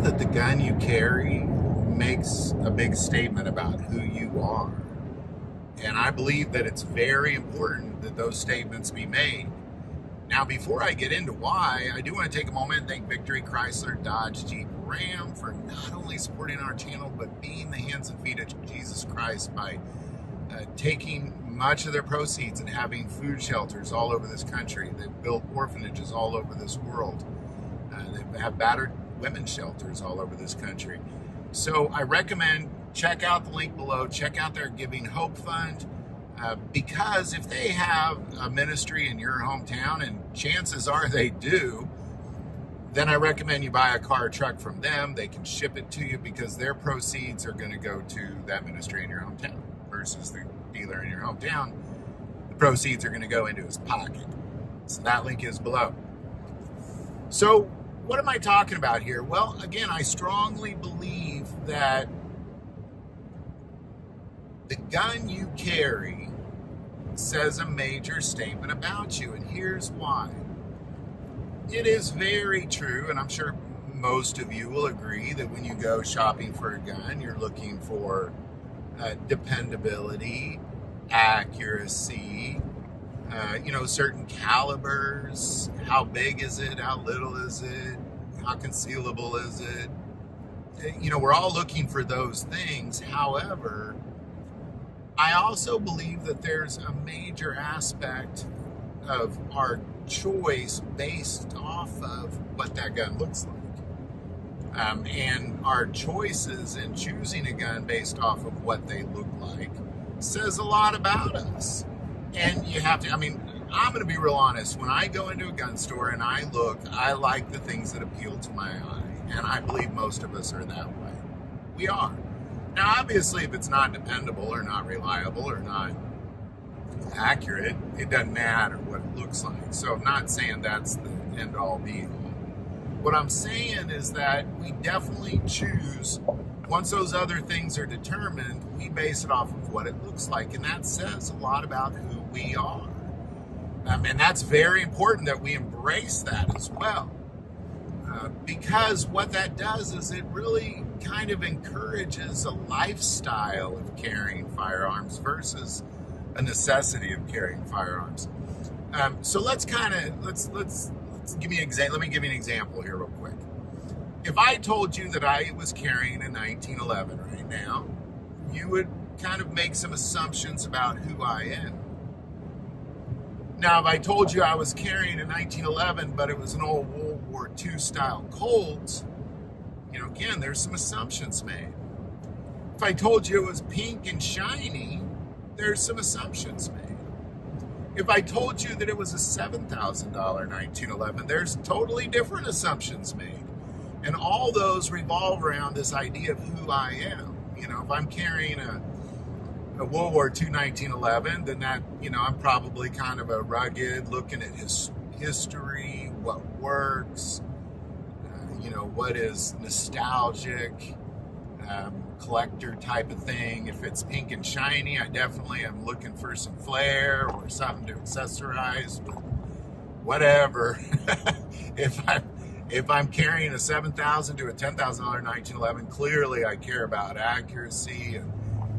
that the gun you carry makes a big statement about who you are. And I believe that it's very important that those statements be made. Now, before I get into why, I do want to take a moment and thank Victory Chrysler Dodge Jeep Ram for not only supporting our channel, but being the hands and feet of Jesus Christ by taking much of their proceeds and having food shelters all over this country. They've built orphanages all over this world. They have battered women's shelters all over this country. So I recommend check out the link below, check out their Giving Hope Fund, because if they have a ministry in your hometown, and chances are they do, then I recommend you buy a car or truck from them. They can ship it to you because their proceeds are going to go to that ministry in your hometown versus the dealer in your hometown. The proceeds are going to go into his pocket. So that link is below. So what am I talking about here? Well, again, I strongly believe that the gun you carry says a major statement about you, and here's why. It is very true, and I'm sure most of you will agree, that when you go shopping for a gun, you're looking for dependability, accuracy, certain calibers. How big is it? How little is it? How concealable is it? We're all looking for those things. However, I also believe that there's a major aspect of our choice based off of what that gun looks like. And our choices in choosing a gun based off of what they look like says a lot about us. And you have to, I'm going to be real honest. When I go into a gun store and I look, I like the things that appeal to my eye. And I believe most of us are that way. We are. Now, obviously, if it's not dependable or not reliable or not accurate, it doesn't matter what it looks like. So I'm not saying that's the end-all be-all. What I'm saying is that we definitely choose, once those other things are determined, we base it off of what it looks like. And that says a lot about who we are. And that's very important that we embrace that as well. Because what that does is it really kind of encourages a lifestyle of carrying firearms versus a necessity of carrying firearms. So let's give me an example. Let me give you an example here real quick. If I told you that I was carrying a 1911 right now, you would kind of make some assumptions about who I am. Now, if I told you I was carrying a 1911, but it was an old World War II style Colt, again, there's some assumptions made. If I told you it was pink and shiny, there's some assumptions made. If I told you that it was a $7,000 1911, there's totally different assumptions made. And all those revolve around this idea of who I am. If I'm carrying a World War II 1911, then that, I'm probably kind of a rugged, looking at his history, what works, what is nostalgic, collector type of thing. If it's pink and shiny, I definitely am looking for some flair or something to accessorize, but whatever. If I'm carrying a $7,000 to a $10,000 1911, clearly I care about accuracy,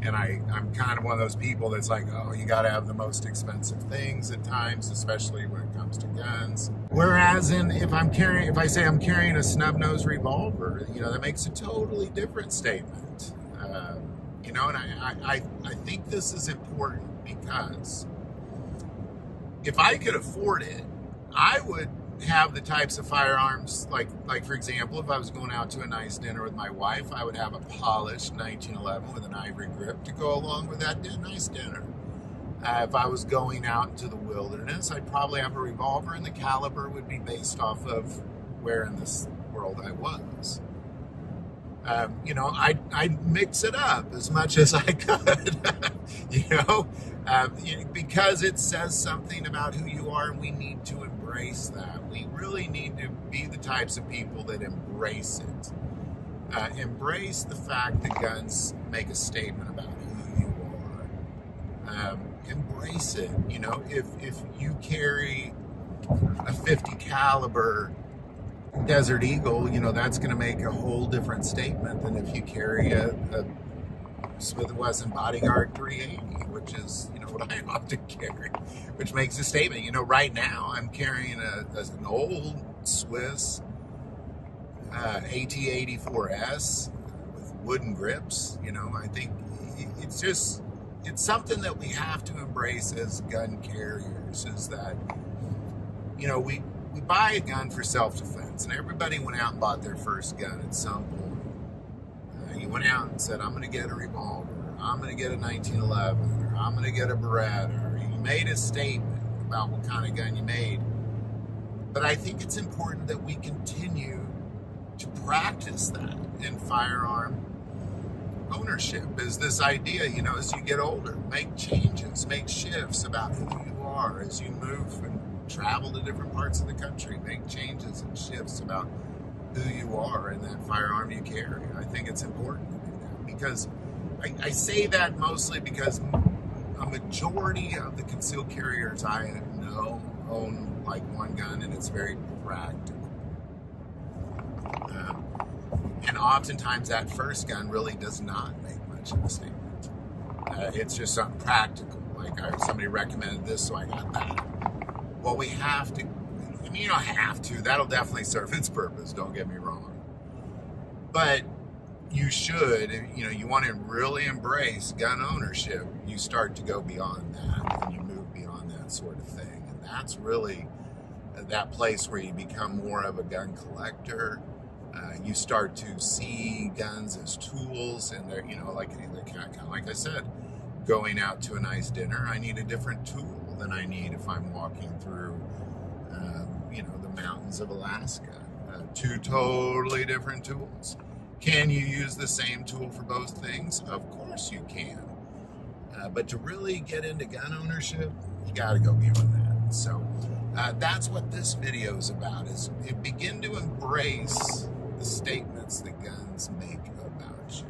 and I'm kind of one of those people that's like, oh, you got to have the most expensive things at times, especially when it comes to guns. Whereas if I say I'm carrying a snub-nosed revolver, that makes a totally different statement. And I think this is important because if I could afford it, I would have the types of firearms, like for example, if I was going out to a nice dinner with my wife, I would have a polished 1911 with an ivory grip to go along with that nice dinner. If I was going out into the wilderness, I'd probably have a revolver, and the caliber would be based off of where in this world I was. I'd mix it up as much as I could, because it says something about who you are, and we need to embrace that. We really need to be the types of people that embrace it. Embrace the fact that guns make a statement about who you are. Embrace it. If you carry a 50 caliber Desert Eagle, you know, that's going to make a whole different statement than if you carry a Smith & Wesson Bodyguard 380, which is, you know, what I often carry, which makes a statement. You know, right now I'm carrying an old Swiss AT-84S with wooden grips. You know, I think it's something that we have to embrace as gun carriers, is that, you know, we buy a gun for self-defense, and everybody went out and bought their first gun at some point. You went out and said, I'm going to get a revolver, I'm going to get a 1911, or I'm going to get a Beretta, or you made a statement about what kind of gun you made. But I think it's important that we continue to practice that in firearm ownership, is this idea, you know, as you get older, make changes, make shifts about who you are as you move and travel to different parts of the country, make changes and shifts about who you are in that firearm you carry. I think it's important to do that, because I say that mostly because a majority of the concealed carriers I know own like one gun, and it's very practical. And oftentimes that first gun really does not make much of a statement. It's just something practical, like somebody recommended this, so I got that. Well, we have to, I mean, you don't have to, that'll definitely serve its purpose, don't get me wrong. But you should, you know, you want to really embrace gun ownership, you start to go beyond that, and you move beyond that sort of thing. And that's really that place where you become more of a gun collector. You start to see guns as tools, and they're, you know, like kind of like I said, going out to a nice dinner, I need a different tool than I need if I'm walking through, you know, the mountains of Alaska. Two totally different tools. Can you use the same tool for both things? Of course you can. But to really get into gun ownership, you got to go beyond that. So that's what this video is about, is begin to embrace the statements that guns make about you.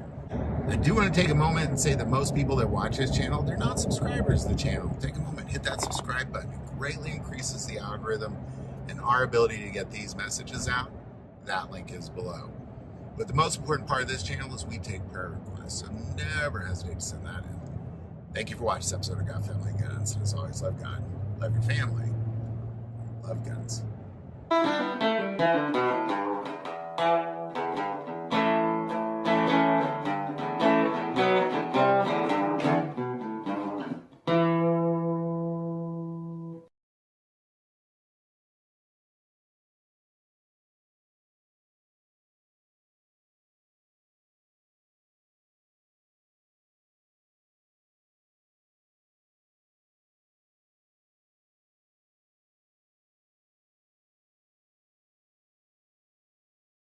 I do want to take a moment and say that most people that watch this channel, they're not subscribers to the channel. Take a moment, hit that subscribe button. It greatly increases the algorithm and our ability to get these messages out. That link is below. But the most important part of this channel is we take prayer requests, so never hesitate to send that in. Thank you for watching this episode of God, Family, Guns. And as always, love God, love your family, love guns.